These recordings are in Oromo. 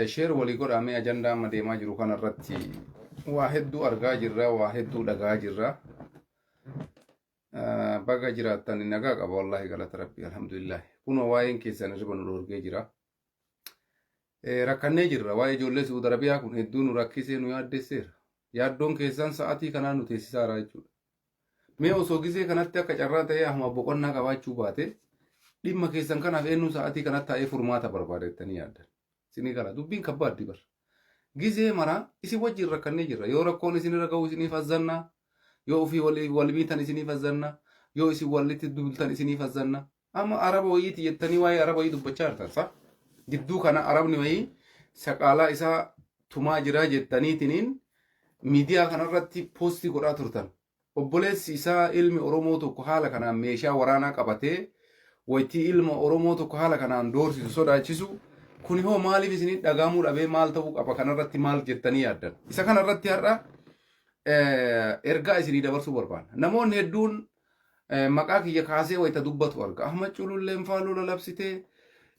Sheer walii godhamee ajandaa amma deemaa jiru kanarratti waa hedduu argaa jirra, waa hedduu dhagaa jirra. Baga jiraattan nagaa qaba wallahi galata rabbi alhamdulillah. Kunoo waa'een keessan irra nu dhorgee jira. Rakkannee jirra waa'ee ijoollee Suudi Arabiyaa kun hedduu nu rakkisee nu yaaddesseera. Yaaddoon keessan sa'aatii kanaan nu teessisaara jechuudha. Mee osoo gisee kanatti akka carraa ta'ee ahuma boqonnaa qabaachuu baate dhimma keessan kanaaf eenyu sa'aatii kanatti taa'ee furmaata barbaadettanii yaaddan. Isinii kana dubbiin kabbaaddi bar. Gisee mara isin wajjin rakkannee jirra. Yoo rakkoon isinirra ga'u isiniif azzanna, yoo ofii wal miitan isiniif azzanna, yoo isin walitti dubultan isiniif azzanna. Amma araba wayiiti jettanii waa'ee araba wayii dubbachaa jirtan sa. Gidduu kana arabni wayii saqaalaa isaa tumaa jira jettaniitiniin miidiyaa kanarratti poostii godhaa turtan. Obboleessi isaa ilmi Oromoo tokko haala kanaan meeshaa waraanaa qabatee wayitii ilma Oromoo tokko haala kanaan doorsisu sodaachisu. Kun hoo maaliif isin dhagaamuu dhabee maal ta'uu qaba kanarratti maal jettanii yaaddan? Isa kanarratti har'a ergaa isinii dabarsuu barbaada. Namoonni hedduun maqaa kiyya kaasee wayita dubbatu arga. Ahmad Cululleen faa lola labsitee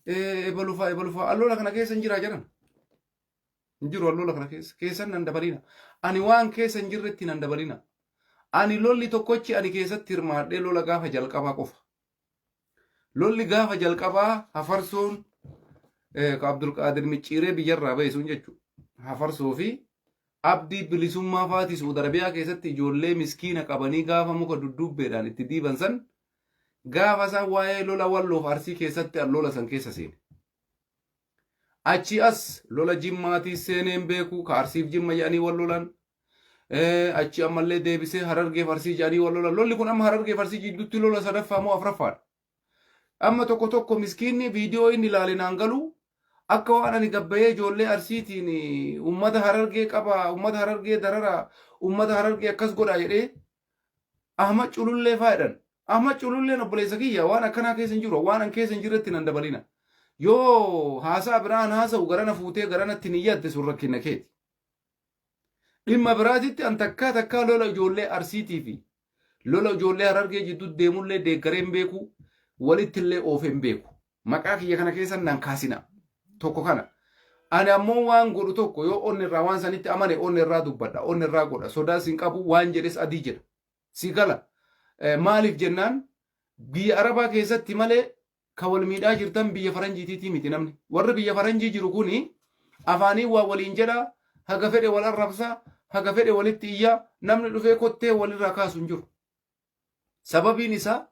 ebalufaa allola kana keessa hin jiraa jedhan. Hin jiru allola kana keessa. Keessan nan dabalina. Ani waan keessa hin jirretti nan dabalina. Ani lolli tokkochi ani keessatti hirmaadhee lola gaafa jalqabaa qofa. Lolli gaafa jalqabaa hafarsoon Abdul Qaadir Micciiree biyyarraa ba'e sun jechuudha. Hafarsoo fi abdii bilisummaa faati Suudi Arabiyaa keessatti ijoollee miskiina qabanii gaafa muka dudduubbeedhaan itti diiban san gaafa isaan waa'ee lola walloof arsii keessatti lola san keessa seene. Achi as lola jimmaatii seeneen beeku ka arsiif jimma jedhanii wal lolan. Achi ammallee deebisee harargeef arsii jedhanii wal lolan. Lolli kun amma harargeef arsii jidduutti lola sadaffaa moo afraffaadha. Amma tokko miskiinni viidiyoo inni ilaalinaan galu akka waan ani gabbayee ijoollee arsiitiin ummata harargee qaba, ummata harargee darara, ummata harargee akkas godha jedhee Ahmad Culullee faayadhan. Ahmad Cululleen obboleessa kiyya waan akkanaa keessa hin jiru, waan an keessa hin jirretti nan dabalina. Yoo haasaa biraan haasa'u garana fuutee garanatti ni yaadde sun rakkina keeti. Dhimma biraatitti an takkaa lola ijoollee arsiitii fi lola ijoollee harargee jidduu deemullee deeggareen beeku, walittillee oofeen beeku. Maqaa kiyya kana keessa nan kaasina. Tokko kana. Ani ammoo waan godhu tokko yoo onni irraa waan sanitti amane onni irraa dubbadha, onni irraa godha. Sodaa sin qabu waan jedhes adii jedha. Si gala. Maaliif jennaan biyya Arabaa keessatti malee ka wal miidhaa jirtan biyya faranjiitiitii miti namni. Warri biyya faranjii jiru kuni afaanii waa waliin jedha, haga fedhe wal arrabsa, haga fedhe walitti iyyaa, namni dhufee kottee walirraa kaasu hin jiru. Sababiin isaa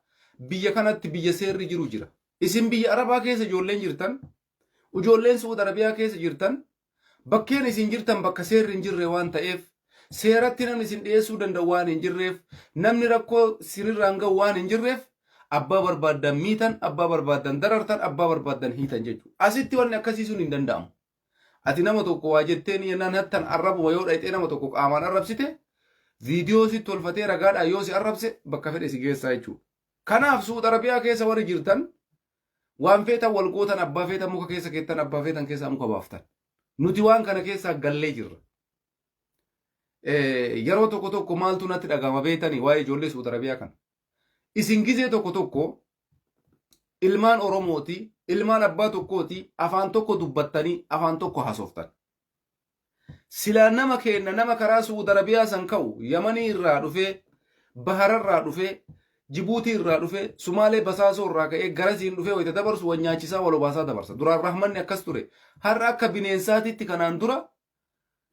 biyya kanatti biyya seerri jiru jira. Isin biyya Arabaa keessa ijoolleen jirtan, ijoolleen Suudi Arabiyaa keessa jirtan, bakkeen isin jirtan bakka seerri hin jirre waan ta'eef, seeratti namni isin dhiyeessuu danda'u waan hin jirreef, namni rakkoo sinirraan ga'u waan hin jirreef, abbaa barbaaddan miitan, abbaa barbaaddan darartan, abbaa barbaaddan hiitan jechuudha. Asitti wanni akkasii sun hin danda'amu. Ati nama tokko waa jetteen yennaan hattan arrabuma yoo dhayxee nama tokko qaamaan arrabsite, viidiyoo sitti tolfatee ragaadhaan yoo si arrabse bakka fedhe si geessaa jechuudha. Kanaaf Suudi Arabiyaa keessa warri jirtan waan feetan wal gootan abbaa feetan muka keessa keettan abbaa feetan keessaa muka baaftan. Nuti waan kana keessaa gallee jirra. Yeroo tokko maaltu natti dhagama beetanii waa'ee ijoollee Suudi Arabiyaa kana. Isin gisee tokko ilmaan Oromooti, ilmaan abbaa tokkooti, afaan tokko dubbattanii afaan tokko haasoftan. Silaa nama kenna nama karaa Suudi Arabiyaa san ka'u Yamanii irraa dhufee, Bahararraa dhufee, Jibuutii irraa dhufee, Sumaalee Basaasoo irraa ka'ee garasiin dhufee wayita dabarsu wanyaachisaa wal obaasaa dabarsa. Duraan rahmanni akkas ture. Har'a akka bineensaatitti kanaan dura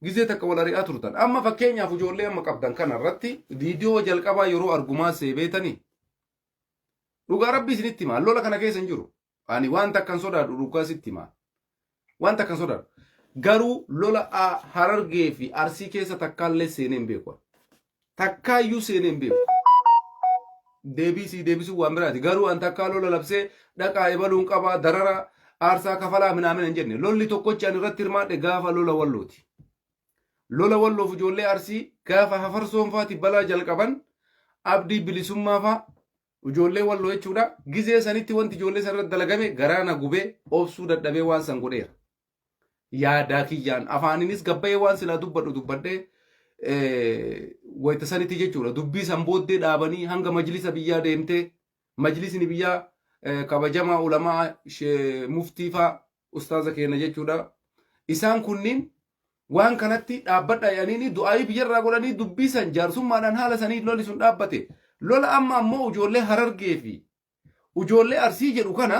gisee takka wal ari'aa turtan. Amma fakkeenyaaf ijoollee amma qabdan kanarratti viidiyoo jalqabaa yeroo argumaa seebeetanii. Dhugaa rabbi isinitti himaa. Lola kana keessa hin jiru. Ani waan takkan sodaadhu dhugaa sitti himaa. Waan takkan sodaadhu. Garuu lola harargee fi arsii keessa takkaallee seenee hin beeku. Takkaayyuu seenee hin beeku. Deebisuu waan biraati. Garuu an takkaa lola labsee dhaqaa ebaluun qabaa darara aarsaa kafalaa minaamin hin jenne. Lolli tokkochi an irratti hirmaadhe gaafa lola wallooti. Lola walloof ijoollee arsii gaafa hafarsoon faati balaa jalqaban abdii bilisummaa faa ijoollee walloo jechuudha. Gisee sanitti wanti ijoollee sanarratti dalagame garaana gubee obsuu dadhabee waan san godheera. Yaadaa kiyyaan afaaninis gabbayee waan silaa dubbadhee wayita sanitti jechuudha. Dubbii san booddee dhaabanii hanga majlisa biyyaa deemtee majlisni biyyaa kabajamaa ulamaa muftii faa ustaaza keenya jechuudha. isaan kunniin waan kanatti dhaabbadha yaaniini du'aayi biyyarraa godhanii dubbisan jaarsummaadhaan haala sanii lolli sun dhaabbate lola amma ammoo ijoollee Harargee fi ijoollee Arsii jedhu kana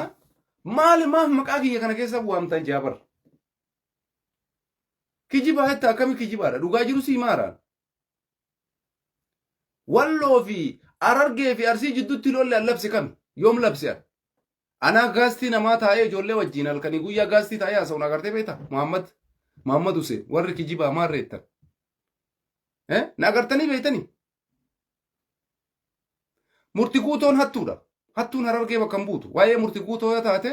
maaf maqaa kiyya kana keessa bu'amtan jaabar kijibaa hetta akkami kijibaadha dhugaa jiru sii maaraan walloo fi Harargee fi Arsii jidduutti lolli labse kami yoom labse ana gaastii namaa taa'ee ijoollee wajjin halkanii guyyaa gaastii taa'ee haasa'uun agartee beekta Muhammad Hussein warri kijibaa maarreettan na agartanii beektanii murtii guutoon hattuudha hattuun Harargee bakka hin buutu waa'ee murtii guutoo yoo taate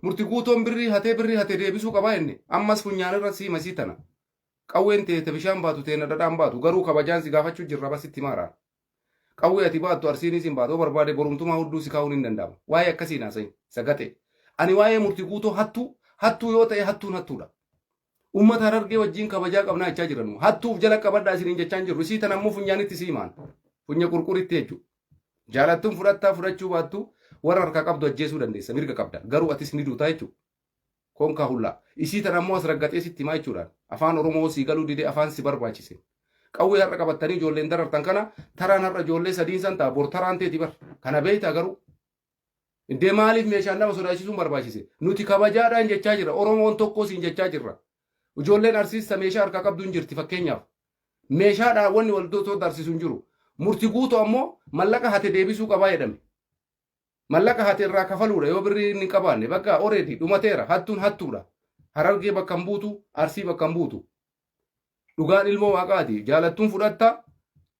murtii guutoon birrii hatee deebisuu qabaa inni ammas funyaan irra sii masii tana qawween teete bishaan baatu teena dhadhaan baatu garuu kabajaan si gaafachuu jirra basitti maaraan qawwee ati baattu Arsiinis hin baatu barbaade borumtumaa hudduu si kaa'uun hin danda'amu waa'ee akkasii naasa'in sagate ani waa'ee murtii guutoo hattuu yoo ta'e hattuun hattuudha ummata Harargee wajjin kabajaa qabnaa jechaa jiran hattuuf jala qabadhaa isiniin jechaan jirru isii tan ammoo funyaanitti siimaan funya qurquritti jechuudha jaalattuun fudhachuu baattu warra harkaa qabdu ajjeesuu dandeessa mirga qabda garuu atis ni duutaa jechuudha konkaa hullaa isii tan ammoo as raggaxee sitti himaa jechuudhaan afaan Oromoo sii galuu didee afaan si barbaachise qawwee har'a qabattanii ijoolleen darartan kana taraan har'a ijoollee sadiin san ta'a bor taraan teeti bar kana beeyta garuu indee maaliif meeshaan nama sodaachisuun barbaachise nuti kabajaadhaan jechaa jirra Oromoon tokko siin jechaa jirra ijoolleen Arsiista meeshaa harkaa qabdu hin jirti fakkeenyaaf meeshaadhaan wanni waldotoo darsisu hin jiru murtii guutuu ammoo mallaqa hate deebisuu qabaa jedhame mallaqa hate irraa kafaluudha yoo birrii hin qabaanne bakka oreedi dhumateera hattuun hattuudha Harargee bakka hin buutu Arsii bakka hin buutu dhugaan ilmoo waaqaati jaalattuun fudhatta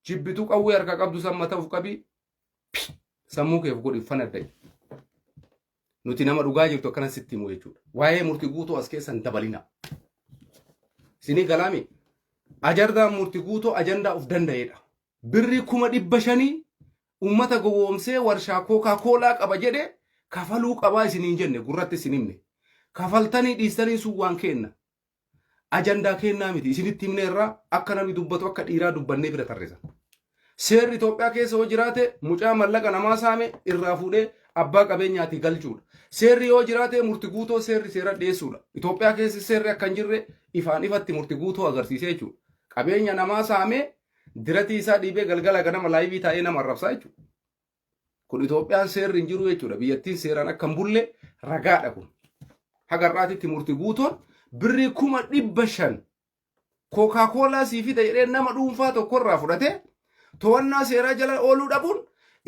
jibbituu qawwee harkaa qabdu san mataa of qabii sammuu keef godhi fanadda nuti nama dhugaa jirtu akkana sitti himu jechuudha waa'ee murtii guutuu as keessan dabalina sini galaami ajardaan murtii guutuu ajandaa of danda'eedha birrii 500 ummata gowwoomsee warshaa Coca-Cola qaba jedhe kafaluu qabaa isiniin jenne gurratti isin himne kafaltanii dhiistanii sun waan kenna ajandaa kennaa miti isinitti himne irraa akka namni dubbatu akka dhiiraa dubbannee bira tarrisa seerri Itoophiyaa keessa yoo jiraate mucaa mallaqa namaa saame irraa fuudhee abbaa qabeenyaati galchuudha seerri yoo jiraate murtii guutoo seera dhiyeessuudha Itoophiyaa keessa seerri akka hin jirre ifaan ifatti murtii guutoo agarsiisee jechuudha qabeenya namaa saame diratii isaa dhiibee galgala ganama laayivii taa'ee nama arrabsaa jechuudha kun Itoophiyaan seerri hin jiru jechuudha biyyattiin seeraan akka hin bulle ragaadha kun hagarraatitti murtii guutoon birrii 500 Coca-Cola sii fida jedhee nama dhuunfaa tokkorraa fudhate to'annaa seeraa jala ooluu dhabuun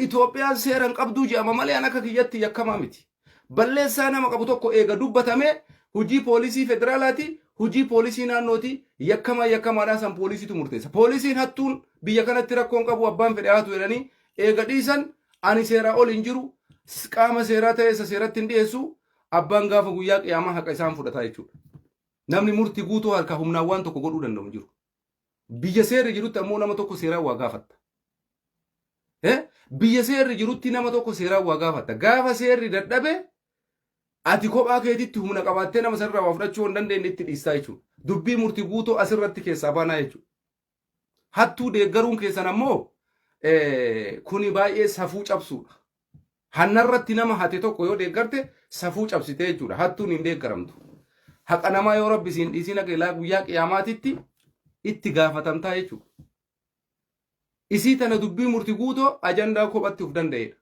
Itoophiyaan seeran qabduu jedhama malee an akka kiyyatti yakkamaa miti balleessaa nama qabu tokko eega dubbatame hujii poolisii federaalaati hujii poolisii naannooti yakkamaadhaa san poolisiitu murteessa poolisiin hattuun biyya kanatti rakkoon qabu abbaan fedhe haatu jedhanii eega dhiisan ani seeraa ol hin jiru qaama seeraa ta'e isa seeratti hin dhiyeessu abbaan gaafa guyyaa qiyaamaa haqa isaan fudhataa jechuudha namni murtii guutuu harkaa humnaan waan tokko godhuu danda'u hin jiru biyya seerri jirutti ammoo nama tokko seeraan waa gaafatta biyya seerri jirutti nama tokko seeraan waa gaafatta gaafa seerri dadhabe ati kophaa keetitti humna qabaattee nama sarara waa fudhachuu hin dandeenye itti dhiistaa jechuudha dubbii murtii guutuu asirratti keessaa baanaa jechuudha hattuu deeggaruun keessan ammoo kuni baay'ee safuu cabsuudha hannarratti nama hate tokko yoo deeggarte safuu cabsitee jechuudha hattuun hin deeggaramtu haqa namaa yoo rabbi siin dhiisiin akka guyyaa qiyaamaatitti itti gaafatamtaa jechuudha isii tana dubbii murtii guutoo ajandaa kophatti uf danda'eedha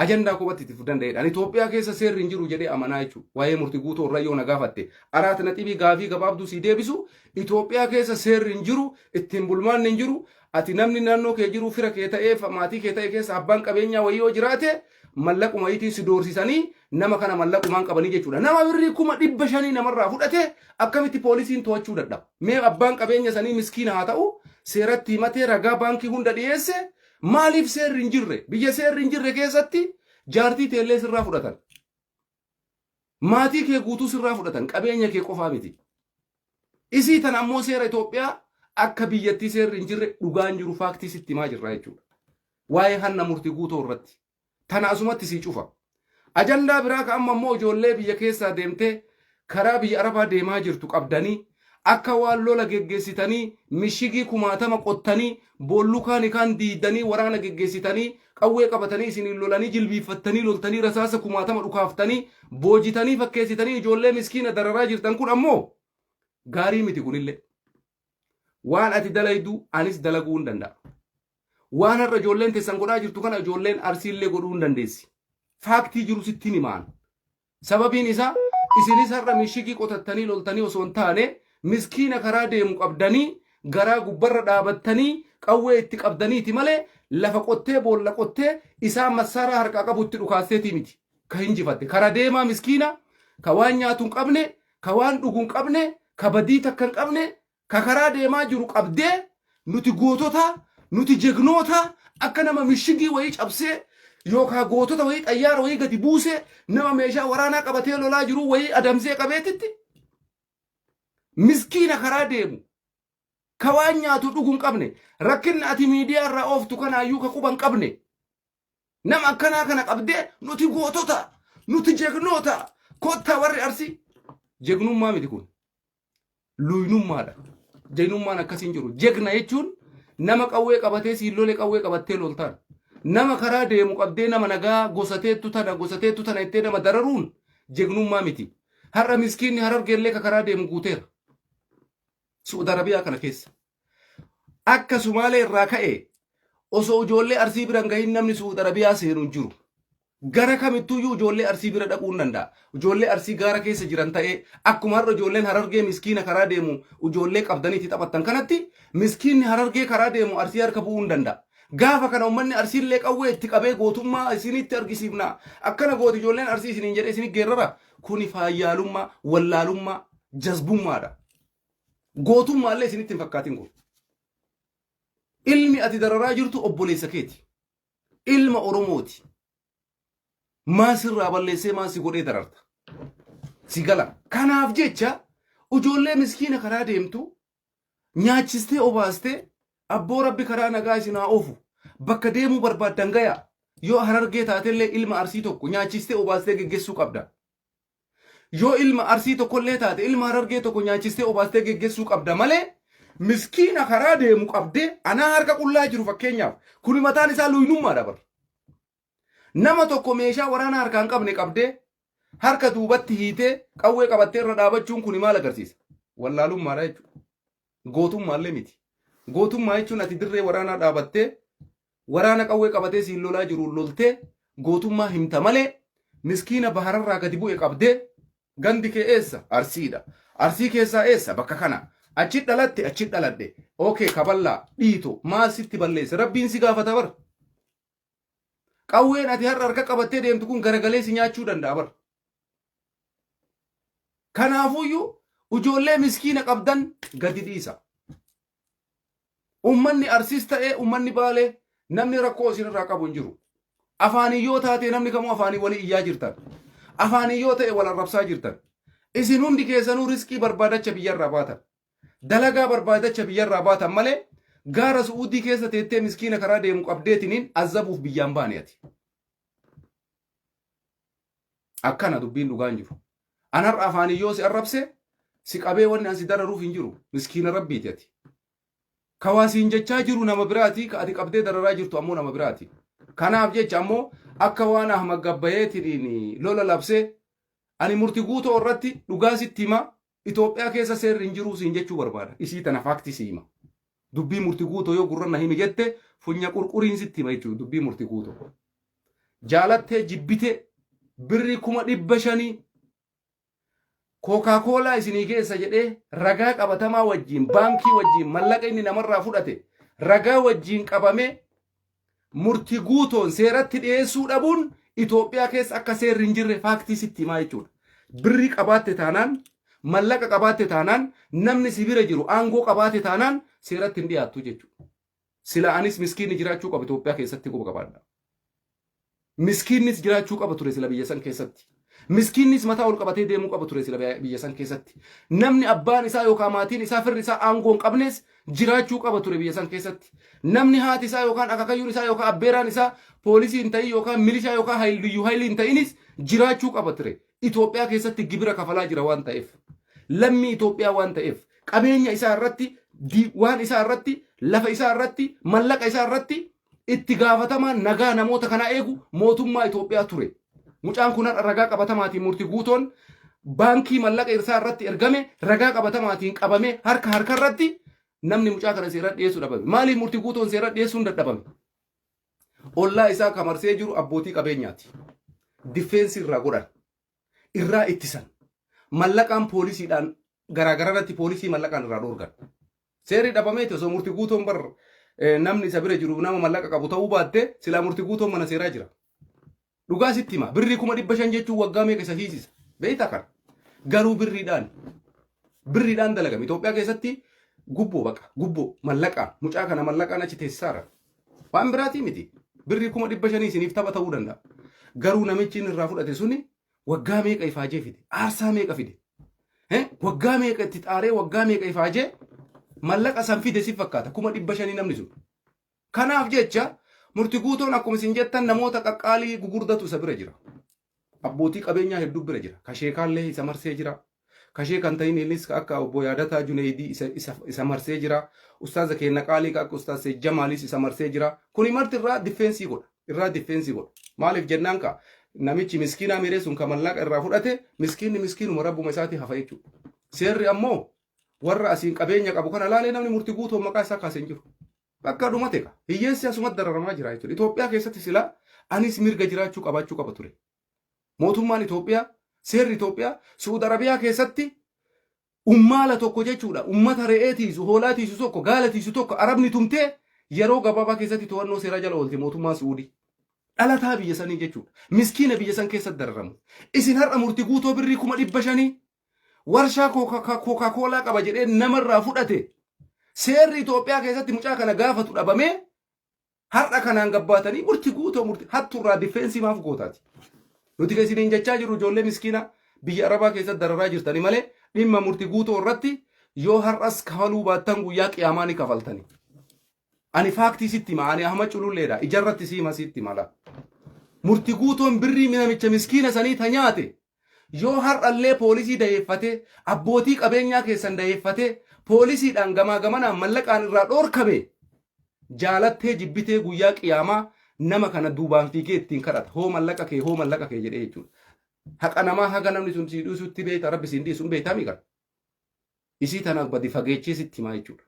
ajandaa kophatti uf danda'eedha ani Itoophiyaa keessa seerri hin jiru jedhee amanaa jechuudha waa'ee murtii guutoo irra yoo na gaafatte araat naxibii gaafii gabaabduu sii deebisu Itoophiyaa keessa seerri hin jiru ittiin bulmaan hin jiru ati namni naannoo kee jiru fira kee ta'ee maatii kee ta'e keessa abbaan qabeenyaa wayii yoo jiraate mallaquma wayiitiin si doorsisanii nama kana mallaqumaan qabanii jechuudha nama birrii 500 namarraa fudhate akkamitti poolisiin to'achuu dadhaba mee abbaan qabeenya sanii miskiina haa ta'u seeratti himatee ragaa baankii hunda dhiyeesse maaliif seerri hin jirre biyya seerri hin jirre keessatti jaartii teellee sirraa fudhatan maatii kee guutuu sirraa fudhatan qabeenya kee qofaa miti isii tan ammoo seera Itoophiyaa akka biyyattii seerri hin jirre dhugaan jiru faaktii sitti himaa jirra jechuudha waa'ee hanna murtii guutoo irratti tana asumatti sii cufa ajandaa biraa ka amma ammoo ijoollee biyya keessaa deemtee karaa biyya Arabaa deemaa jirtu qabdanii akka waan lola geggeessitanii mishigii kumaatama qottanii boollukaan ikaan diidanii waraana geggeessitanii qawwee qabatanii isin lolanii jilbiiffattanii loltanii rasaasa kumaatama dhukaaftanii boojitanii fakkeessitanii ijoollee miskiina dararaa jirtan kun ammoo gaarii miti kunillee waan ati dalaydu anis dalaguu hin danda'a. Waan har'a ijoolleen teessan godhaa jirtu kana ijoolleen arsiillee godhuu hin dandeessi. Faaktii jiru sittiin himaan. Sababiin isaa isinis har'a mishigii qotattanii loltanii osoo hin taane miskiina karaa deemu qabdanii garaa gubbarra dhaabattanii qawwee itti qabdaniiti malee lafa qottee boolla qottee isaa massaara harkaa qabu itti dhukaasteeti miti. Ka hinjifatte karaa deemaa miskiina ka waan nyaatu hin qabne ka waan dhugu hin qabne ka badii takka hin qabne ka karaa deemaa jiru qabdee nuti gootota nuti jegnoota akka nama mishigii wayii cabsee yookaan gootota wayii xayyaara wayii gadi buusee nama meeshaa waraanaa qabatee lolaa jiru wayii adamsee qabeetitti miskiina karaa deemu ka waan nyaatu dhugu hin qabne rakkinni ati miidiyaa irraa ooftu kanaayyuu ka quba hin qabne nama akkanaa kana qabdee nuti gootota nuti jegnoota kottaa warri arsii jegnummaa miti kun luynummaadha. Jegnummaan akkasiin jiru jegna jechuun nama qawwee qabatee siillolee qawwee qabattee loltaan nama karaa deemu qabdee nama nagaa gosateettu tana ittee nama dararuun jegnummaa miti. Har'a miskiinni Harargeellee ka karaa deemu guuteera. Suudi Arabiyaa kana keessa akka Sumaalee irraa ka'e osoo ijoollee arsii bira gahin namni Suudi Arabiyaa seenu hin jiru. Gara kamittuyyuu ijoollee arsii bira dhaquu hin danda'a. Ijoollee arsii gaara keessa jiran ta'ee akkuma har'a ijoolleen Harargee miskiina karaa deemu ijoollee qabdaniiti taphattan kanatti miskiinni Harargee karaa deemu arsii harka bu'uu hin danda'a. Gaafa kana uummanni arsiillee qawwee itti qabee gootummaa isinitti argisiifna. Akkana gooti ijoolleen arsii isiniin jedhee isinii geerrara. Kuni faayyaalummaa, wallaalummaa, jazbummaadha. Gootummaallee isinitti hin fakkaatin kun. Ilmi ati dararaa jirtu obboleessa keeti. Ilma Oromooti. Maasirraa balleessee maasi godhee dararta. Si gala. Kanaaf jecha ijoollee miskiina karaa deemtu nyaachistee obaastee abboo rabbi karaa nagaa isin haa oofu bakka deemuu barbaaddan gaya yoo Harargee taatellee ilma arsii tokko nyaachistee obaastee geggeessuu qabda. Yoo ilma arsii tokkollee taate ilma Harargee tokko nyaachistee obaastee geggeessuu qabda malee miskiina karaa deemu qabdee anaa harka qullaa jiru fakkeenyaaf kuni mataan isaa luynummaadha bar. Nama tokko meeshaa waraanaa harkaan qabne qabdee harka duubatti hiitee qawwee qabattee irra dhaabachuun kuni maal agarsiisa? Wallaalummaadha jechuudha. Gootummaallee miti. Gootummaa jechuun ati dirree waraanaa dhaabattee waraana qawwee qabatee siin lolaa jiru loltee gootummaa himta malee miskiina bahararraa gadi bu'e qabdee gandi kee eessa? Arsiidha. Arsii keessaa eessa? Bakka kana. Achi dhalatte achi dhaladhe. Okay kaballaa dhiito maal sitti balleesse? Rabbiin si gaafata bar. Qawween ati har'a harka qabattee deemtu kun garagalee si nyaachuu danda'a bar. Kanaafuyyuu ijoollee miskiina qabdan gadi dhiisa. Ummanni arsiis ta'ee ummanni baalee namni rakkoo isinirraa qabu hin jiru. Afaanii yoo taate namni kamuu afaanii walii iyyaa jirtan. Afaanii yoo ta'e wal arrabsaa jirtan. Isin hundi keessanuu riskii barbaadacha biyyarraa baatan. Dalagaa barbaadacha biyyarraa baatan malee gaara Suudii keessa teettee miskiina karaa deemu qabdeetiniin azabuuf biyyaan baane ati. Akkana dubbiin dhugaan jiru. An har'a afaanii yoo si arrabse si qabee wanni ansi dararuuf hin jiru miskiina rabbiiti ati. Kawaasiin jechaa jiru nama biraati ka ati qabdee dararaa jirtu ammoo nama biraati. Kanaaf jecha ammoo akka waan Ahmad Gabbayeetiin lola labsee ani murtii guutuu irratti dhugaa sitti hima Itoophiyaa keessa seerri hin jiru siin jechuu barbaada. Isii tana faakti si hima. Dubbii murtii guutuu yoo gurra na himi jette funya qurquriin sitti hima jechuudha dubbii murtii guutuu. Jaalattee jibbite birri 500 Coca-Cola isinii keessa jedhee ragaa qabatamaa wajjiin baankii wajjiin mallaqa inni namarraa fudhate ragaa wajjiin qabame murtii guutoon seeratti dhiyeessuu dhabuun Itoophiyaa keessa akka seerri hin jirre faaktii sitti himaa jechuudha. Birri qabaatte taanaan mallaqa qabaatte taanaan namni si bira jiru aangoo qabaatte taanaan seeratti hin dhiyaattu jechuudha. Sila anis miskiinni jiraachuu qaba Itoophiyaa keessatti quba qabaadha. Miskiinnis jiraachuu qaba ture sila biyya san keessatti. Miskiinnis mataa ol qabatee deemuu qaba ture sila biyya san keessatti. Namni abbaan isaa yookaan maatiin isaa firri isaa aangoo hin qabnes jiraachuu qaba ture biyya san keessatti. Namni haati isaa yookaan akaakayyuun isaa yookaan abbeeraan isaa poolisii hin ta'in yookaan milishaa yookaan liyyuu haayilii hin ta'inis jiraachuu qaba ture. Itoophiyaa keessatti gibira kafalaa jira waan ta'eef. Lammii Itoophiyaa waan ta'eef qabeenya isaa irratti waan isaa irratti lafa isaa irratti mallaqa isaa irratti itti gaafatamaa nagaa namoota kana eegu mootummaa Itoophiyaa ture. Mucaan kun ragaa qabatamaatiin murtii guutoon baankii mallaqa isaa irratti ergame ragaa qabatamaatiin qabame harka irratti namni mucaa kana seera dhiyeessuu dhabame. Maaliif murtii guutoon seera dhiyeessuun dadhabame? Ollaa isaa kamarsee jiru abbootii qabeenyaati. Difeensi irraa godhan. Irraa ittisan. Mallaqaan poolisiidhaan garaagararratti poolisii mallaqaan irraa dhoorgan. Seerri dhabameeti osoo murtii guutoon bar namni isa bira jiru nama mallaqa qabu ta'uu baatte silaa murtii guutoon mana seeraa jira. Dhugaa sitti hima. Birrii 500 jechuun waggaa meeqa isa hiisisa? Beeyta kan. Garuu birriidhaan dalagame. Itoophiyaa keessatti gubboo baqa. Gubboo mallaqaan mucaa kana mallaqaan achi teessisaara. Waan biraatii miti. Birrii 500 isiniif tapha ta'uu danda'a. Garuu namichi inni irraa fudhate suni waggaa meeqa ifaajee fide? Aarsaa meeqa fide? Waggaa meeqa itti xaaree waggaa meeqa ifaajee mallaqa san fide si fakkaata 500 namni sun. Kanaaf jecha murtii guutoon akkuma isin jettan namoota qaqqaalii gugurdatu isa bira jira. Abbootii qabeenyaa hedduu bira jira. Kashee kaallee isa marsee jira. Kashee kan ta'in innis akka obbo Yaadataa Junaydii isa marsee jira. Ustaaza Keenna Qaalii akka Ustaaz Jamaalis isa marsee jira. Kuni marti irraa difeensii godha. Maaliif jennaan ka namichi miskiinaa miree sun ka mallaqa irraa fudhate miskiinuma rabbuma isaati hafa jechuudha. Seerri ammoo warra asiin qabeenya qabu kana laalee namni murtii guutoon maqaa isaa kaasee jiru. Bakka dhumate ka hiyyeessi asumatti dararamaa jira jechuudha. Itoophiyaa keessatti silaa anis mirga jiraachuu qabaachuu qaba ture. Mootummaan Itoophiyaa seerri Itoophiyaa Suud Arabiyaa keessatti ummaala tokko jechuudha. Ummata re'ee tiisu, hoolaa tiisu tokko, gaala tiisu tokko Arabni tumtee yeroo gabaabaa keessatti to'annoo seeraa jala oolte mootummaa Suudii. Dhalataa biyya sanii jechuudha. Miskiina biyya san keessatti dararamu. Isin har'a murtii guutoo birrii 500 warshaa Coca-Cola qaba jedhee namarraa fudhate. Seerri Itoophiyaa keessatti mucaa kana gaafatu dhabamee har'a kanaan gabbaatanii murtii guutoo hattuurraa difeensii maaf gootaati. Nuti keessiniin jechaa jiru ijoollee miskiina biyya Arabaa keessatti dararaa jirtanii malee dhimma murtii guutoo irratti yoo har'as kafaluu baattan guyyaa qiyaamaa ni kafaltani. Ani faaktii sitti hima. Ani Ahmad Cululleedha. Ijarratti siima sitti mala. Murtii guutoon birrii namicha miskiina sanii ta nyaate yoo har'allee poolisii dayeeffate abbootii qabeenyaa keessan dayeeffate poolisiidhaan gamaa gamanaan mallaqaan irraa dhoorkame jaalattee jibbitee guyyaa qiyaamaa nama kana duubaan fiigee ittiin kadhata. Hoo mallaqa kee jedhee jechuudha. Haqa namaa haga namni sun si dhiisutti beekta rabbi siin dhiisuun beektaa miidha. Isii tana gadi fageechee sitti himaa jechuudha.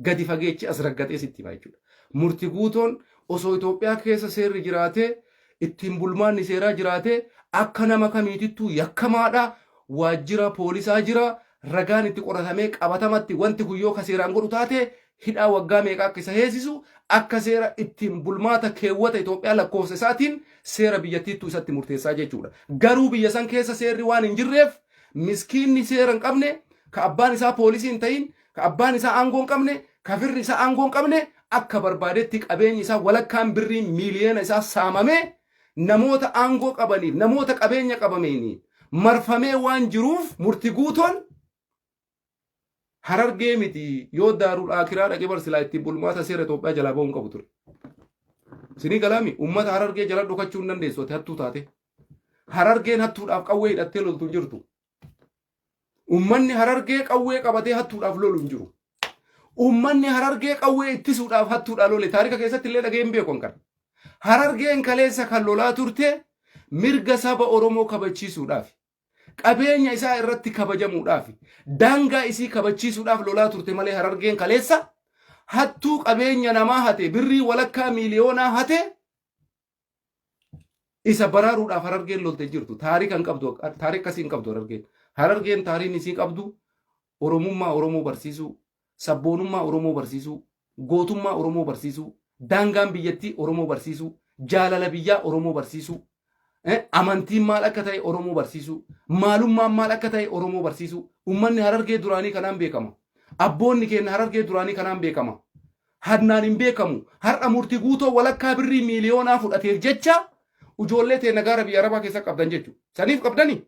Gadi fageechee as raggatee sitti himaa jechuudha. Murtii guutoon osoo Itoophiyaa keessa seerri jiraatee ittiin bulmaanni seeraa jiraatee akka nama kamiitittuu yakkamaadha. Waajjira poolisaa jira. Ragaan itti qoratamee qabatamatti wanti guyyoo ka seeraan godhu taate hidhaa waggaa meeqa akka isa heesisu akka seera ittiin bulmaata keewwata Itoophiyaa lakkoofsa isaatiin seera biyyattiittuu isatti murteessaa jechuudha. Garuu biyya san keessa seerri waan hin jirreef miskiinni seera hin qabne ka abbaan isaa poolisii hin ta'in ka abbaan isaa aangoo hin qabne ka firri isaa aangoo hin qabne akka barbaadetti qabeenyi isaa walakkaan birrii miiliyoona isaa saamamee namoota aangoo qabaniif namoota qabeenya qabameenii marfamee waan jiruuf murtii guutoon Harargee miti yoo Daarul Aakiraa dhaqee barsilaa ittiin bulmaata seera Itoophiyaa jalaa ba'uun qabu ture. Sinii galaami uummata Harargee jala dhokachuu hin dandeessu ati hattuu taate. Harargeen hattuudhaaf qawwee hidhattee loltu hin jirtu. Uummanni Harargee qawwee qabatee hattuudhaaf lolu hin jiru. Uummanni Harargee qawwee ittisuudhaaf hattuudhaan lole taarika keessatti illee dhageen beekon kan. Harargeen kaleessa kan lolaa turte mirga saba Oromoo kabachiisuudhaaf. Qabeenya isaa irratti kabajamuudhaaf daangaa isii kabachiisuudhaaf lolaa turte malee Harargeen kaleessa hattuu qabeenya namaa hate birrii walakkaa miiliyoonaa hate isa baraaruudhaaf Harargeen lolte jirtu. Taarika hin qabdu, taarika kasii hin qabdu Harargeen. Harargeen taariin isii qabdu Oromummaa Oromoo barsiisuu, sabboonummaa Oromoo barsiisuu, gootummaa Oromoo barsiisuu, daangaan biyyattii Oromoo barsiisuu, jaalala biyyaa Oromoo barsiisuu. Amantiin maal akka ta'e Oromoo barsiisuu, maalummaan maal akka ta'e Oromoo barsiisuu. Uummanni Harargee duraanii kanaan beekama. Abboonni keenya Harargee duraanii kanaan beekama. Hadnaan hin beekamu. Har'a murtii guutoo walakkaa birrii miiliyoonaa fudhateef jecha ijoollee tee nagaara biyya Arabaa keessa qabdan jechuudha. Saniif qabdani.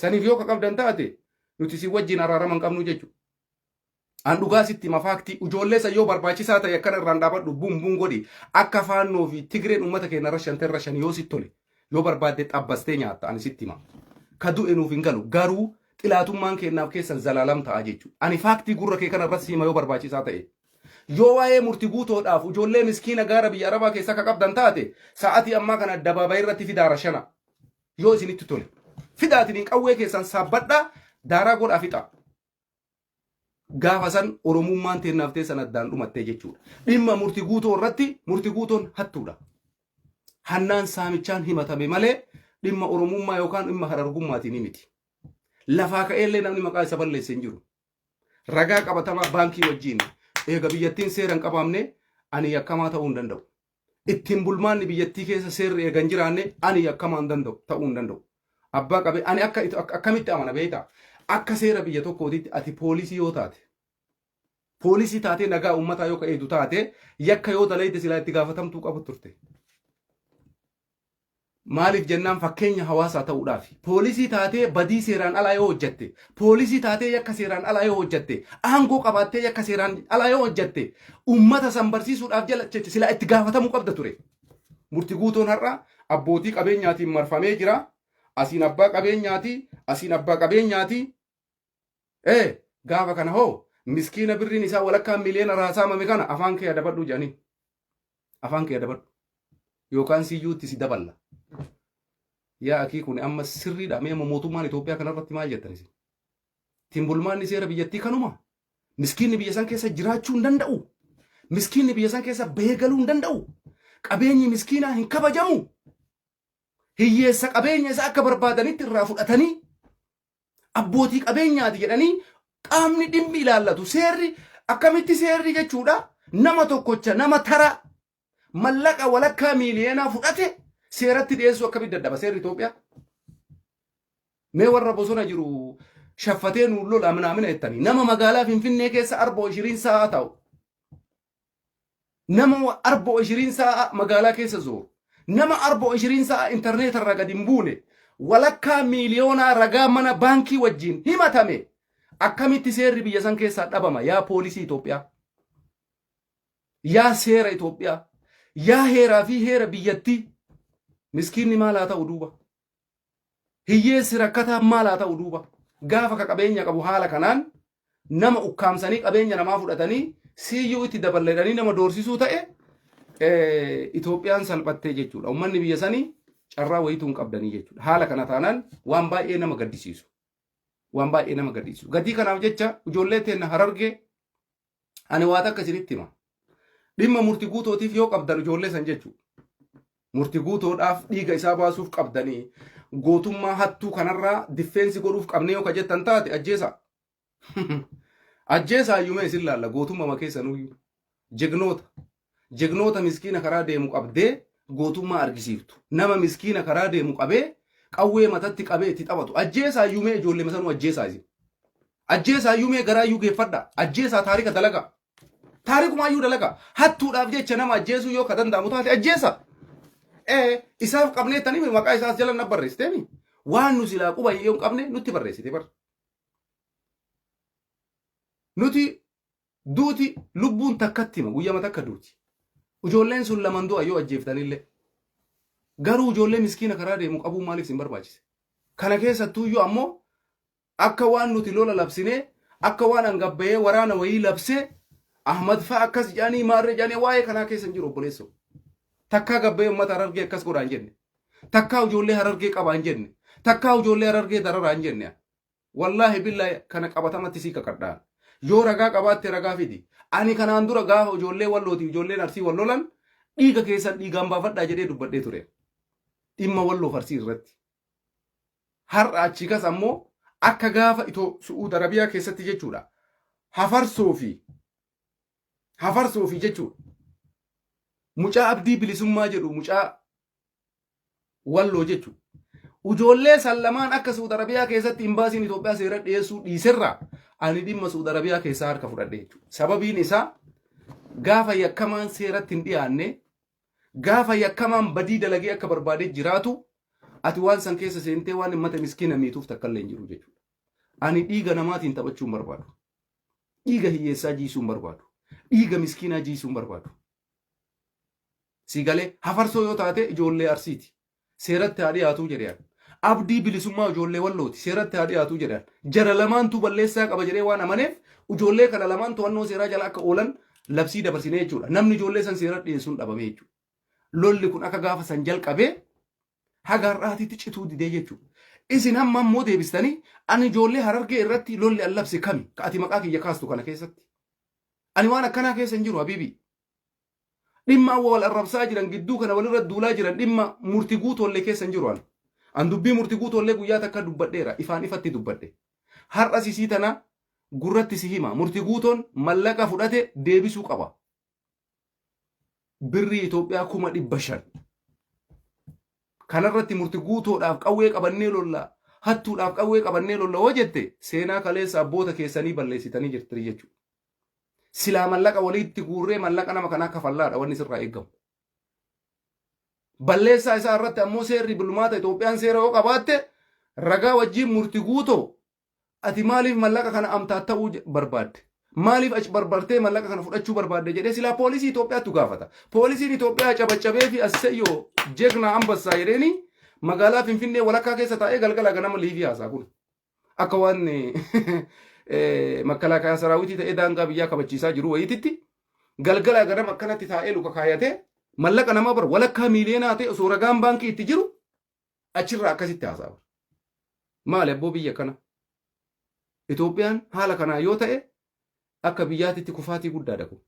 Saniif yoo qabdan taate nuti si wajjin araarama hin qabnu jechuudha. An dhugaa sitti mafaakti ijoollee san yoo barbaachisaa ta'e akkana irraan dhaabadhu buun godhi akka faannoo fi Tigreen uummata keenya rashan yoo sitti tole. Yoo barbaadde xabbastee nyaatta ani sitti hima. Ka du'e nuuf hin galu garuu xilaatummaan kennaaf keessan zalaalam ta'a jechuudha. Ani faaktii gurra kee kana irratti hima yoo barbaachisaa ta'e. Yoo waa'ee murtii guutoodhaaf ijoollee miskiina gaara biyya Arabaa keessaa akka qabdan taate sa'aatii ammaa kana dabaabaa irratti fidaara shana. Yoo isinitti tole. Fidaatiin qawwee keessan saabbadhaa daaraa godhaa fixa. Gaafa san Oromummaan teennaaf teessan addaan dhumattee jechuudha. Dhimma murtii guutoo irratti murtii guutoon hattuudha. Hannaan saamichaan himatame malee dhimma Oromummaa yookaan dhimma harargummaatiin miti. Lafaa ka'eellee namni maqaa isa balleesse hin jiru. Ragaa qabatamaa baankii wajjin eega biyyattiin seera hin qabamne ani yakkamaa ta'uu hin danda'u. Ittiin bulmaanni biyyattii keessa seerri eega hin jiraanne ani yakkamaa ta'uu hin danda'u. Abbaa qabee ani akkamitti amana beektaa? Akka seera biyya tokkootitti ati poolisii yoo taate. Poolisii taatee nagaa uummataa yoo ka'eetu taate yakka yoo dalaite silaa itti gaafatamtuu qabu turte. Maaliif jennaan fakkeenya hawaasaa ta'uudhaaf. Poolisii taatee badii seeraan alaa yoo hojjatte, poolisii taatee yakka seeraan alaa yoo hojjatte, aangoo qabaattee yakka seeraan alaa yoo hojjatte, uummata san barsiisuudhaaf jala silaa itti gaafatamuu qabda ture. Murtii guutoon har'a abbootii qabeenyaatiin marfamee jira. Asiin abbaa qabeenyaati, asiin abbaa qabeenyaati. Gaafa kana hoo miskiina birriin isaa walakkaan miliyoona raasaamame kana afaan kee dabadhu jedhanii. Afaan kee dabadhu. Yookaan siyyuutti si daballa. Yaa akii kun amma sirriidha. Mee mootummaan Itoophiyaa kanarratti maal jettan isin? Ittiin bulmaanni seera biyyattii kanuma. Miskiinni biyya san keessa jiraachuu hin danda'u. Miskiinni biyya san keessa beegaluu hin danda'u. Qabeenyi miskiinaa hin kabajamu. Hiyyeessa qabeenya isaa akka barbaadanitti irraa fudhatanii abbootii qabeenyaati jedhanii qaamni dhimmi ilaallatu. Seerri akkamitti seerri jechuudha. Nama tokkocha nama tara mallaqa walakkaa miiliyoonaa fudhate seeratti dhiyeessuu akkamitti dadhaba seerri Itoophiyaa? Mee warra bosona jiru shaffatee nuun lola amnaamina jettanii nama magaalaa Finfinnee keessa arboo 20 sa'a ta'u. Nama arboo 20 sa'a magaalaa keessa zooru. Nama arboo 20 sa'a interneet irra gadi hin buune walakkaa miiliyoonaa ragaa mana baankii wajjin himatame akkamitti seerri biyya san keessaa dhabama? Yaa poolisii Itoophiyaa, yaa seera Itoophiyaa, yaa heeraa fi heera biyyattii. Miskiinni maal haa ta'u duuba? Hiyyeessi rakkataan maal haa ta'u duuba? Gaafa ka qabeenya qabu haala kanaan nama ukkaamsanii qabeenya namaa fudhatanii siyyuu itti dabalanii nama doorsisuu ta'e Itoophiyaan salphattee jechuudha. Uummanni biyya sanii carraa wayituu hin qabdanii jechuudha. Haala kana taanaan waan baay'ee nama gaddisiisu. Waan baay'ee nama gaddisiisu. Gatii kanaaf jecha ijoollee teenna Harargee ani waan akka isinitti hima. Dhimma murtii guutootiif yoo qabdan ijoollee san jechuudha. Murtii guutoodhaaf dhiiga isaa baasuuf qabdanii gootummaa hattuu kanarraa difeensi godhuuf qabnee yoo jettan taate ajjeesaa. Ajjeesaa iyyumee isin laalla gootummaa keessanuyyuu. Jignoota miskiina karaa deemu qabdee gootummaa argisiiftu. Nama miskiina karaa deemu qabee qawwee matatti qabee itti taphatu. Ajjeesaa iyyumee ijoollee masanuu ajjeesaa isin. Ajjeesaa iyyumee garaa iyyuu geeffadha. Ajjeesaa taarika dalaga. Taarikumaa dalaga. Hattuudhaaf jecha nama ajjeesuu yoo ka danda'amu taate ajjeesa. Isaaf qabneettanii maqaa isaas jala na barreessiteemi. Waan nu silaa quba yoo hin qabne nutti barreessite bar. Nuti duuti lubbuun takkatti hima guyyama takka duuti. Ijoolleen sun laman du'a yoo ajjeeftanillee. Garuu ijoollee miskiina karaa deemu qabuun maaliif sin barbaachise? Kana keessattuuyyuu ammoo akka waan nuti lola labsinee akka waan angabbayee waraana wayii labsee Ahmad fa'a akkas jedhanii maarree jedhanii waa'ee kanaa keessa hin jiru obboleessoo. Takkaa gabbayee uummata Harargee akkas godhaa hin jenne. Takkaa ijoollee Harargee qabaa hin jenne. Takkaa ijoollee Harargee dararaa hin jenne. Wallaahi billaahi kana qabatamatti sii kakadhaan. Yoo ragaa qabaatte ragaa fidi. Ani kanaan dura gaafa ijoollee Wallooti ijoolleen Arsii wal lolan dhiiga keessan dhiigaan baafadhaa jedhee dubbadhee ture. Dhimma Walloof Arsii irratti. Har'a achi kas ammoo akka gaafa Su'uud Arabiyaa keessatti jechuudha. Hafarsoo fi jechuudha. Mucaa Abdii Bilisummaa jedhu mucaa Walloo jechuudha. Ijoollee sallamaan akka Su'uud Arabiyaa keessatti imbaasiin Itoophiyaa seera dhiyeessuu dhiiserraa ani dhimma Su'uud Arabiyaa keessaa harka fudhadhe jechuudha. Sababiin isaa gaafa yakkamaan seeratti hin dhiyaanne gaafa yakkamaan badii dalagee akka barbaadee jiraatu ati waan san keessa seentee waan himmata miskiina miituuf takkallee hin jiru jechuudha. Ani dhiiga namaatiin taphachuu hin barbaadu. Dhiiga hiyyeessaa jiisuu hin barbaadu. Dhiiga miskiinaa jiisuu hin barbaadu. Sigalee hafarsoo yoo taate ijoollee Arsiiti. Seeratti haa dhiyaatuu jedhee abdii bilisummaa ijoollee wallooti seeratti haa dhiyaatu jedhan jara lamaantu balleessaa qaba jedhee waan amaneef ijoollee kana lamaan to'annoo seeraa jala akka oolan labsii dabarsine jechuudha namni ijoollee san seeratti dhiyeessuun dhabame jechuudha lolli kun akka gaafa san jalqabee haga har'aatitti cituu didee jechuudha isin hamma ammoo deebistanii ani ijoollee Harargee irratti lolli allabse kami ka ati maqaa kiyya kaastu kana keessatti ani waan akkanaa keessa hin jiru habiibii dhimma wal arrabsaa jiran gidduu kana walirra duulaa jiran dhimma murtii guutoollee keessa hin jiru an dubbii murtii guutoollee guyyaa takka dubbadheera ifaan ifatti dubbadhe har'a sisii tana gurratti si hima murtii guutoon mallaqa fudhate deebisuu qaba birrii Itoophiyaa 500 kanarratti murtii guutoodhaaf qawwee qabannee lolla hattuudhaaf qawwee qabannee lolla hoo jette seenaa kaleessa abboota keessanii balleessitanii jirtiri jechuudha silaa mallaqa walitti guurree mallaqa nama kanaa kafallaadha wanni sirraa eeggamu. Balleessaa isaa irratti ammoo seerri bulmaata Itoophiyaan seera yoo qabaatte ragaa wajjin murtii guutoo ati maaliif mallaqa kana amtaatta'uu barbaadde? Maaliif achi barbartee mallaqa kana fudhachuu barbaadde jedhee silaa poolisii Itoophiyaatu gaafata. Poolisiin Itoophiyaa cabacabee fi asseyyoo jegnaa ambassaa jedheeni magaalaa Finfinnee walakkaa keessa taa'ee galgala ganama liivii haasaa kun. Akka waan makalaakaa saraawitii ta'ee daangaa biyyaa kabachiisaa jiru wayititti galgala ganama akkanatti taa'ee luka kaayatee mallaqa nama bar walakkaa miiliyoonaa ta'e osoo ragaan baankii itti jiru achirraa akkasitti haasaa. Maali abboo biyya kana? Itoophiyaan haala kanaa yoo ta'e akka biyyaatitti kufaatii guddaa dhabu.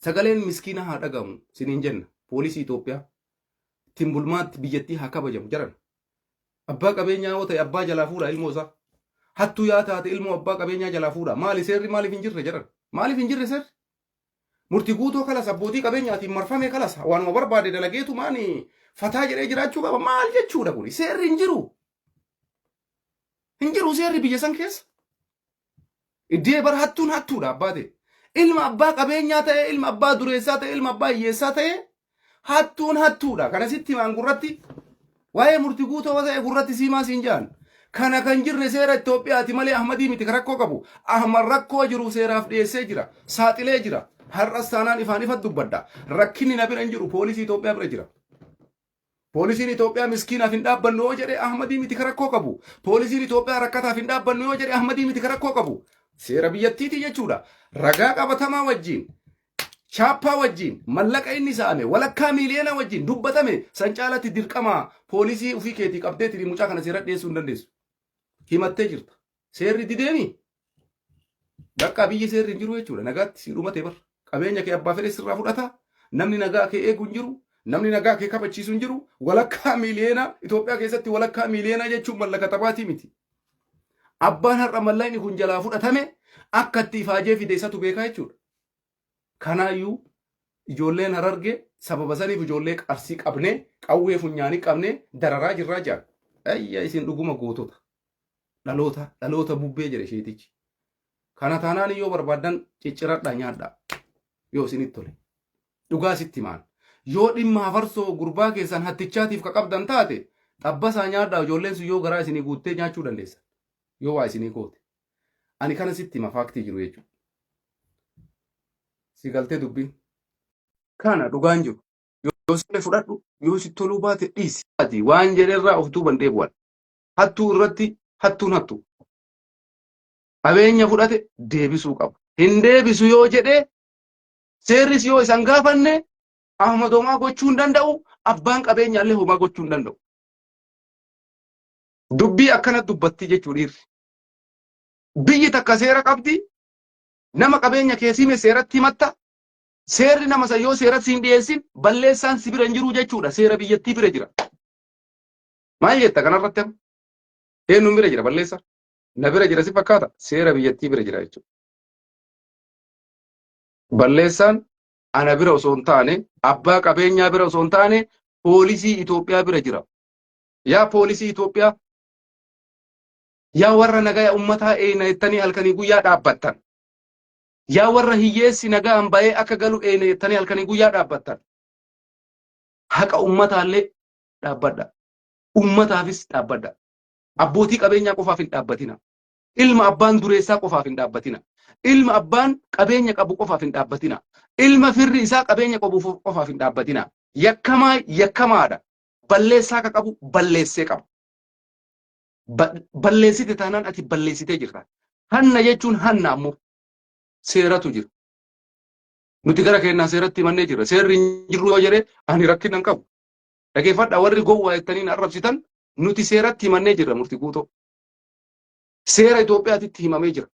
Sagaleen miskiina haa dhagamu siniin jenna poolisii Itoophiyaa ittiin bulmaatti biyyattii haa kabajamu jaran. Abbaa qabeenyaa yoo ta'e abbaa jalaa fuudha ilmoo isaa. Hattuu yaa taate ilmoo abbaa qabeenyaa jalaa fuudha. Maali seerri maaliif hin jirre jedhan? Maaliif hin jirre seerri? Murtii guutoo kalas abbootii qabeenyaatiin marfame kalas waanuma barbaade dalageetu maani fataa jedhee jiraachuu qaba. Maal jechuudha kuni? Seerri hin jiru. Hin jiru seerri biyya san keessa. Iddee bara hattuun hattuudha abbaa ta'e. Ilma abbaa qabeenyaa ta'e, ilma abbaa dureessaa ta'e, ilma abbaa hiyyeessaa ta'e hattuun hattuudha. Kanasitti maan gurratti waa'ee murtii guutoo ta'e gurratti siimaa siin jaan. Kana kan jirre seera Itoophiyaati malee Ahmadii miti rakkoo qabu. Ahmad rakkoo jiru seeraaf dhiyeessee jira. Saaxilee jira. Har'as taanaan ifaan ifat dubbadda. Rakkinni na bira hin jiru poolisii Itoophiyaa bira jira. Poolisiin Itoophiyaa miskiinaaf hin dhaabbannu yoo jedhe Ahmadii miti rakkoo qabu. Poolisiin Itoophiyaa rakkataaf hin dhaabbannu yoo jedhe Ahmadii miti rakkoo qabu. Seera biyyattiiti jechuudha. Ragaa qabatamaa wajjin chaappaa wajjin mallaqa inni saame walakkaa miiliyoona wajjin dubbatame san caalatti dirqama poolisii ufii keetii qabdeetii mucaa kana seera dhiyeessuu hin dandeessu. Himattee jirta. Seerri dideemi. Bakka biyyi seerri hin jiru jechuudha. Nagaatti si dhumate bar. Qabeenya kee abbaa fedhe sirraa fudhata. Namni nagaa kee eegu hin jiru. Namni nagaa kee kabachiisu hin jiru. Walakkaa miiliyoona Itoophiyaa keessatti walakkaa miiliyoona jechuun mallaqa taphaati miti. Abbaan har'a mallaqni kun jalaa fudhatame akka itti ifaajee fide isatu beekaa jechuudha. Kanaayyuu ijoolleen Harargee sababa saniif ijoollee qarsii qabnee qawwee funyaanii qabnee dararaa jirraa jira. Ayya isin dhuguma gootota. Dhaloota bubbee jedhe sheetichi. Kana taanaan yoo barbaadan cicciradhaa nyaadhaa. Yoo isinitti tole. Dhugaa sitti maan. Yoo dhimma hafarsoo gurbaa keessan hattichaatiif qabdan taate xabbasaa nyaadhaa ijoolleen sun yoo garaa isinii guuttee nyaachuu dandeessa. Yoo waa isinii goote. Ani kana sitti hima faaktii jiru jechuudha. Si galtee dubbiin. Kana dhugaan jiru. Yoo siree fudhadhu yoo si toluu baate dhiisi. Waan jedherraa of duuban deebi'an. Hattuu irratti hattuun hattu. Qabeenya fudhate deebisuu qaba. Hin deebisu yoo jedhee seerris yoo isan gaafanne Ahmad homaa gochuu hin danda'u. Abbaan qabeenyaa illee homaa gochuu hin danda'u. Dubbii akkana dubbatti jechuudha dhiirri. Biyyi takka seera qabdi. Nama qabeenya keessime seeratti himatta. Seerri nama san yoo seeratti hin dhiyeessin balleessaan si bira hin jiru jechuudha. Seera biyyattii bira jira. Maal jetta kanarratti amma? Eenyuun bira jira balleessa? Na bira jira si fakkaata? Seera biyyattii bira jira jechuudha. Balleessaan ana bira osoo hin taane, abbaa qabeenyaa bira osoo hin taane, poolisii Itoophiyaa bira jira. Yaa poolisii Itoophiyaa, yaa warra nagaa uummataa eeneettanii halkanii guyyaa dhaabbattan. Yaa warra hiyyeessi nagaan ba'ee akka galu eeneettanii halkanii guyyaa dhaabbattan. Haqa uummataallee dhaabbadha. Uummataafis dhaabbadha. Abbootii qabeenyaa qofaaf hin dhaabbatina. Ilma abbaan dureessaa qofaaf hin dhaabbatina. Ilma abbaan qabeenya qabu qofaaf hin dhaabbatina. Ilma firri isaa qabeenya qabu qofaaf hin dhaabbatina. Yakkamaa yakkamaadha. Balleessaa ka qabu balleessee qaba. balleessite taanaan ati balleessitee jirta. Hanna jechuun hanna ammoo seeratu jira. Nuti gara keenyaa seeratti himannee jirra. Seerri hin jirru yoo jedhee ani rakkina hin qabu. Dhaggeeffadhaa warri gowwaa jettanii arrabsitan nuti seeratti himannee jirra murtii guutoo. Seera Itoophiyaatitti himamee jira.